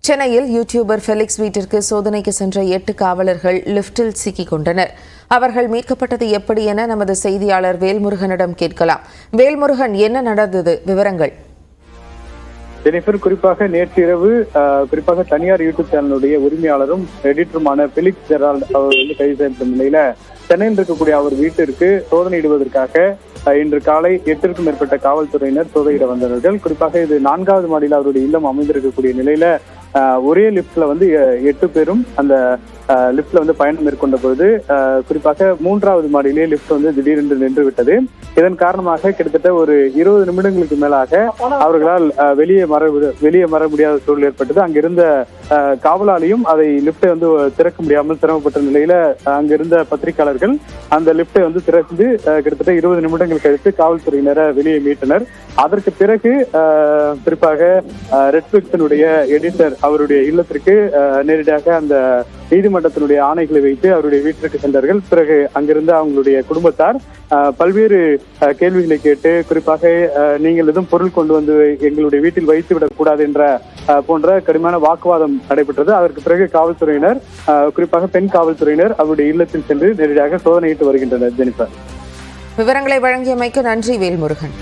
சென்னையில் YouTuber Felix வீட்டிற்கு சோதனைக்கு சென்ற 8 காவலர்கள் லிப்டில் சிக்கிக் கொண்டனர். அவர்கள் மீட்கப்பட்டது எப்படி என நமது செய்தியாளர் வேல்முருகனிடம் கேட்கலாம். வேல்முருகன், என்ன நடந்தது? விவரங்கள். ஜெனிஃபர், குறிப்பாக நேற்று இரவு குறிப்பாக தனியார் யூடியூப் சேனலுடைய உரிமையாளரும் எடிட்டருமான ஃபெலிக்ஸ் ஜெரால்ட் அவர் கைது செய்யப்பட்ட நிலையில சென்னையில் இருக்கக்கூடிய அவர் வீட்டிற்கு சோதனையிடுவதற்காக இன்று காலை 8க்கும் மேற்பட்ட காவல்துறையினர் சோதனையிட வந்தவர்கள். குறிப்பாக இது 4வது மாடியில் அவருடைய இல்லம் அமைந்திருக்கக்கூடிய நிலையில ஒரே லிப்ட்ல 8 பேரும் அந்த லிப்ட்ல பயணம் மேற்கொண்ட பொழுது குறிப்பாக 3வது மாடியிலே லிப்ட் திடீரென்று நின்று விட்டது. இதன் காரணமாக கிட்டத்தட்ட ஒரு 20 நிமிடங்களுக்கு மேலாக அவர்களால் வெளியே வர முடியாத சூழல் ஏற்பட்டது. அங்கிருந்த காவலாளியும் அதை லிப்டை திறக்க முடியாமல் சிரமப்பட்ட நிலையில அங்கிருந்த பத்திரிகையாளர்கள் அந்த லிப்டை திறந்து கிட்டத்தட்ட 20 நிமிடங்கள் கழித்து காவல்துறையினரை வெளியே மீட்டனர். அதற்கு பிறகு குறிப்பாக ரெட்ஃபிளிக்ஸினுடைய எடிட்டர் அவருடைய இல்லத்திற்கு நேரடியாக அந்த நீதிமன்றத்தினுடைய ஆணைகளை வைத்து அவருடைய வீட்டிற்கு சென்றார்கள். பிறகு அங்கிருந்து அவங்களுடைய குடும்பத்தார் பல்வேறு கேள்விகளை கேட்டு, குறிப்பாக நீங்கள் எதுவும் பொருள் கொண்டு வந்து எங்களுடைய வீட்டில் வைத்து விடக்கூடாது என்ற போன்ற கடுமையான வாக்குவாதம் நடைபெற்றது. அதற்கு பிறகு காவல்துறையினர், குறிப்பாக பெண் காவல்துறையினர் அவருடைய இல்லத்தில் சென்று நேரடியாக சோதனையிட்டு வருகின்றனர். ஜெனிஃபர், விவரங்களை வழங்கியமைக்கு நன்றி வேல்முருகன்.